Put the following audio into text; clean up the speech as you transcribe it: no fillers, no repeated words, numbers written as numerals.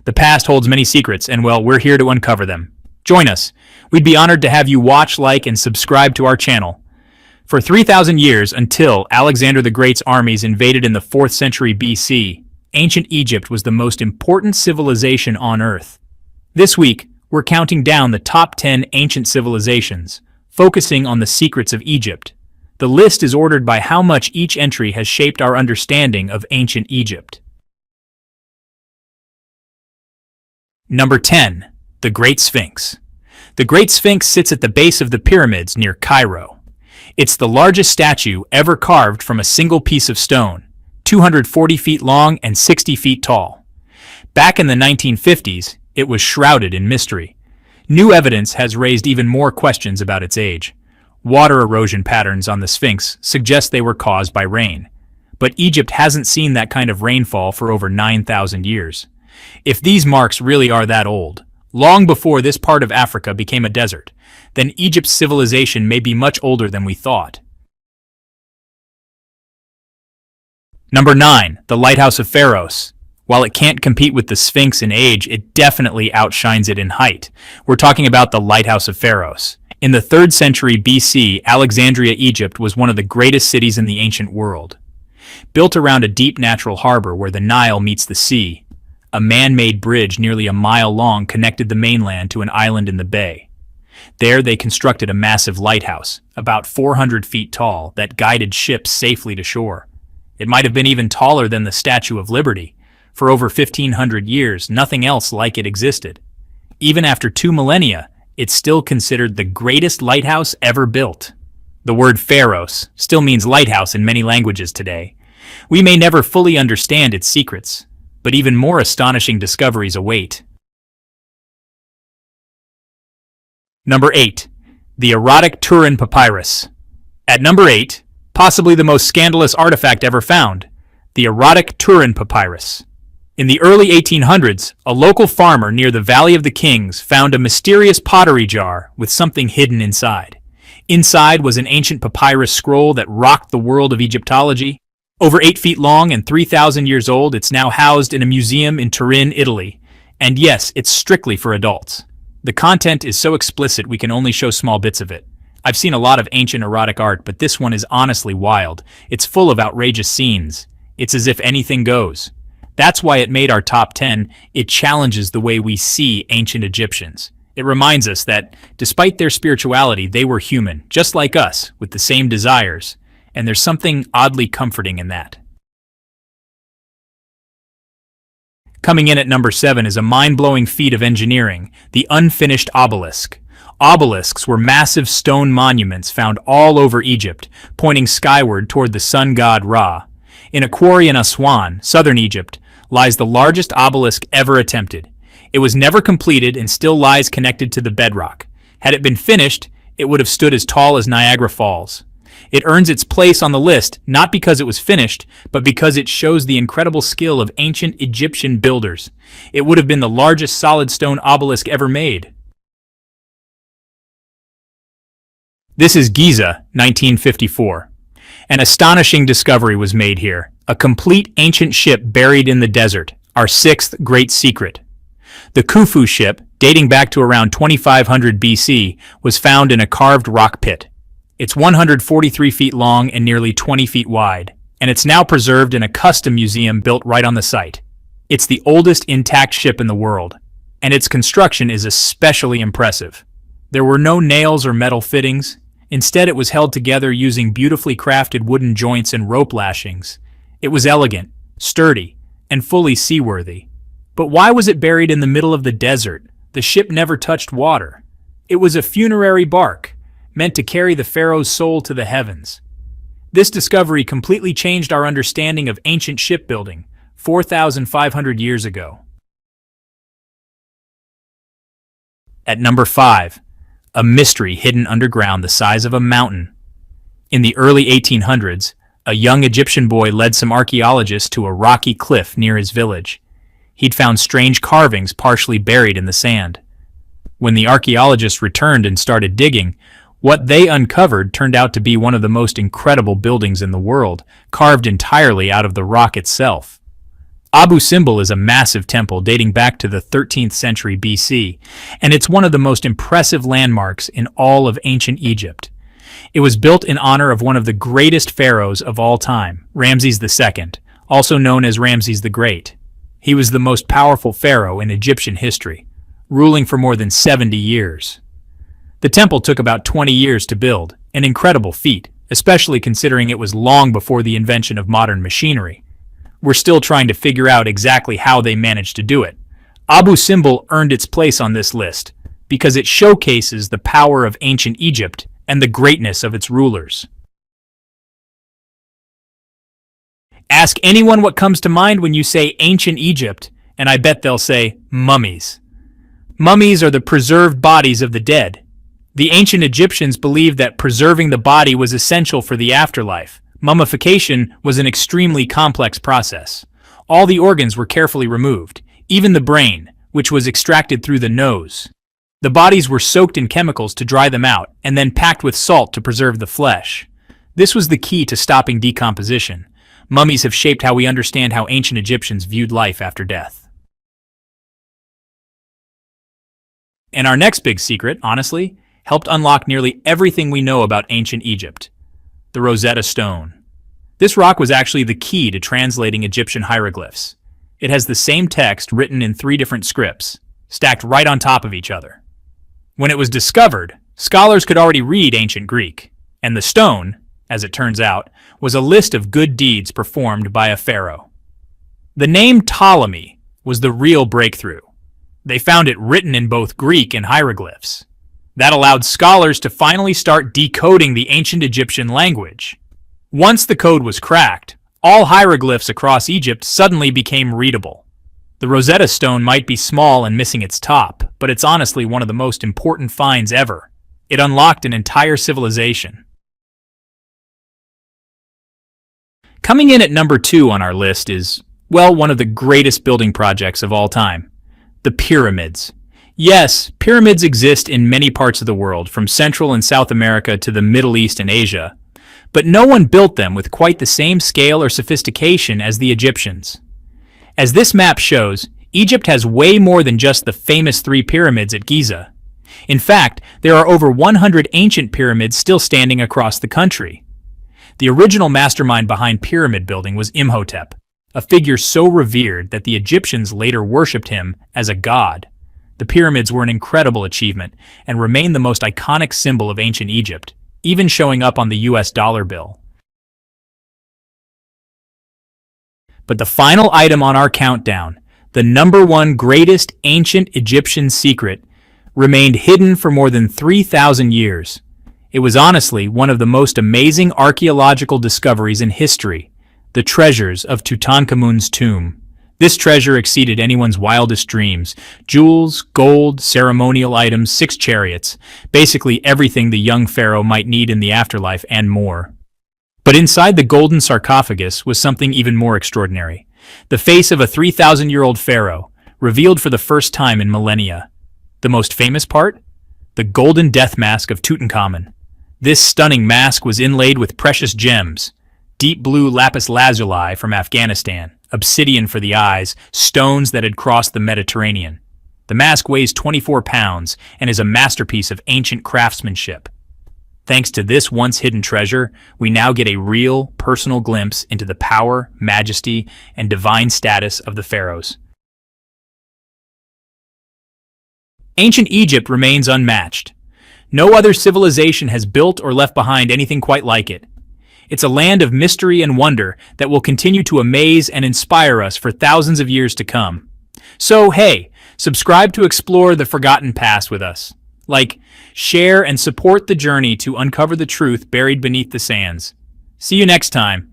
The past holds many secrets, and well, we're here to uncover them. Join us. We'd be honored to have you watch, like, and subscribe to our channel. For 3,000 years, until Alexander the Great's armies invaded in the 4th century BC, ancient Egypt was the most important civilization on Earth. This week, we're counting down the top 10 ancient civilizations, focusing on the secrets of Egypt. The list is ordered by how much each entry has shaped our understanding of ancient Egypt. Number 10. The Great Sphinx. The Great Sphinx sits at the base of the pyramids near Cairo. It's the largest statue ever carved from a single piece of stone, 240 feet long and 60 feet tall. Back in the 1950s, it was shrouded in mystery. New evidence has raised even more questions about its age. Water erosion patterns on the Sphinx suggest they were caused by rain. But Egypt hasn't seen that kind of rainfall for over 9,000 years. If these marks really are that old, long before this part of Africa became a desert, then Egypt's civilization may be much older than we thought. Number 9. The Lighthouse of Ferrous. While it can't compete with the Sphinx in age, it definitely outshines it in height. We're talking about the Lighthouse of Ferrous. In the 3rd century BC, Alexandria, Egypt was one of the greatest cities in the ancient world. Built around a deep natural harbor where the Nile meets the sea, a man-made bridge nearly a mile long connected the mainland to an island in the bay. There they constructed a massive lighthouse, about 400 feet tall, that guided ships safely to shore. It might have been even taller than the Statue of Liberty. For over 1,500 years, nothing else like it existed. Even after 2 millennia, it's still considered the greatest lighthouse ever built. The word Pharaohs still means lighthouse in many languages today. We may never fully understand its secrets, but even more astonishing discoveries await. Number 8. The Erotic Turin Papyrus. At number 8, possibly the most scandalous artifact ever found, the Erotic Turin Papyrus. In the early 1800s, a local farmer near the Valley of the Kings found a mysterious pottery jar with something hidden inside. Inside was an ancient papyrus scroll that rocked the world of Egyptology. Over 8 feet long and 3,000 years old, it's now housed in a museum in Turin, Italy. And yes, it's strictly for adults. The content is so explicit we can only show small bits of it. I've seen a lot of ancient erotic art, but this one is honestly wild. It's full of outrageous scenes. It's as if anything goes. That's why it made our top 10. It challenges the way we see ancient Egyptians. It reminds us that, despite their spirituality, they were human, just like us, with the same desires. And there's something oddly comforting in that. Coming in at number 7 is a mind-blowing feat of engineering, the unfinished obelisk. Obelisks were massive stone monuments found all over Egypt, pointing skyward toward the sun god Ra. In a quarry in Aswan, southern Egypt, lies the largest obelisk ever attempted. It was never completed and still lies connected to the bedrock. Had it been finished, it would have stood as tall as Niagara Falls. It earns its place on the list not because it was finished, but because it shows the incredible skill of ancient Egyptian builders. It would have been the largest solid stone obelisk ever made. This is Giza, 1954. An astonishing discovery was made here. A complete ancient ship buried in the desert, our 6th great secret. The Kufu Ship, dating back to around 2500 BC, was found in a carved rock pit. It's 143 feet long and nearly 20 feet wide, and it's now preserved in a custom museum built right on the site. It's the oldest intact ship in the world, and its construction is especially impressive. There were no nails or metal fittings. Instead, it was held together using beautifully crafted wooden joints and rope lashings. It was elegant, sturdy, and fully seaworthy. But why was it buried in the middle of the desert? The ship never touched water. It was a funerary bark, meant to carry the pharaoh's soul to the heavens. This discovery completely changed our understanding of ancient shipbuilding 4,500 years ago. At number 5, a mystery hidden underground the size of a mountain. In the early 1800s, a young Egyptian boy led some archaeologists to a rocky cliff near his village. He'd found strange carvings partially buried in the sand. When the archaeologists returned and started digging, what they uncovered turned out to be one of the most incredible buildings in the world, carved entirely out of the rock itself. Abu Simbel is a massive temple dating back to the 13th century BC, and it's one of the most impressive landmarks in all of ancient Egypt. It was built in honor of one of the greatest pharaohs of all time, Ramses II, also known as Ramses the Great. He was the most powerful pharaoh in Egyptian history, ruling for more than 70 years. The temple took about 20 years to build, an incredible feat, especially considering it was long before the invention of modern machinery. We're still trying to figure out exactly how they managed to do it. Abu Simbel earned its place on this list because it showcases the power of ancient Egypt and the greatness of its rulers. Ask anyone what comes to mind when you say ancient Egypt, and I bet they'll say mummies. Mummies are the preserved bodies of the dead. The ancient Egyptians believed that preserving the body was essential for the afterlife. Mummification was an extremely complex process. All the organs were carefully removed, even the brain, which was extracted through the nose. The bodies were soaked in chemicals to dry them out, and then packed with salt to preserve the flesh. This was the key to stopping decomposition. Mummies have shaped how we understand how ancient Egyptians viewed life after death. And our next big secret, honestly, helped unlock nearly everything we know about ancient Egypt: the Rosetta Stone. This rock was actually the key to translating Egyptian hieroglyphs. It has the same text written in 3 different scripts, stacked right on top of each other. When it was discovered, scholars could already read ancient Greek, and the stone, as it turns out, was a list of good deeds performed by a pharaoh. The name Ptolemy was the real breakthrough. They found it written in both Greek and hieroglyphs. That allowed scholars to finally start decoding the ancient Egyptian language. Once the code was cracked, all hieroglyphs across Egypt suddenly became readable. The Rosetta Stone might be small and missing its top, but it's honestly one of the most important finds ever. It unlocked an entire civilization. Coming in at number 2 on our list is, well, one of the greatest building projects of all time: the pyramids. Yes, pyramids exist in many parts of the world, from Central and South America to the Middle East and Asia, but no one built them with quite the same scale or sophistication as the Egyptians. As this map shows, Egypt has way more than just the famous 3 pyramids at Giza. In fact, there are over 100 ancient pyramids still standing across the country. The original mastermind behind pyramid building was Imhotep, a figure so revered that the Egyptians later worshipped him as a god. The pyramids were an incredible achievement and remain the most iconic symbol of ancient Egypt, even showing up on the US dollar bill. But the final item on our countdown, the number 1 greatest ancient Egyptian secret, remained hidden for more than 3,000 years. It was honestly one of the most amazing archaeological discoveries in history: the treasures of Tutankhamun's tomb. This treasure exceeded anyone's wildest dreams. Jewels, gold, ceremonial items, 6 chariots, basically everything the young pharaoh might need in the afterlife and more. But inside the golden sarcophagus was something even more extraordinary: the face of a 3,000-year-old pharaoh, revealed for the first time in millennia. The most famous part? The golden death mask of Tutankhamun. This stunning mask was inlaid with precious gems: deep blue lapis lazuli from Afghanistan, obsidian for the eyes, stones that had crossed the Mediterranean. The mask weighs 24 pounds and is a masterpiece of ancient craftsmanship. Thanks to this once-hidden treasure, we now get a real, personal glimpse into the power, majesty, and divine status of the pharaohs. Ancient Egypt remains unmatched. No other civilization has built or left behind anything quite like it. It's a land of mystery and wonder that will continue to amaze and inspire us for thousands of years to come. So hey, subscribe to explore the forgotten past with us. Like, share, and support the journey to uncover the truth buried beneath the sands. See you next time.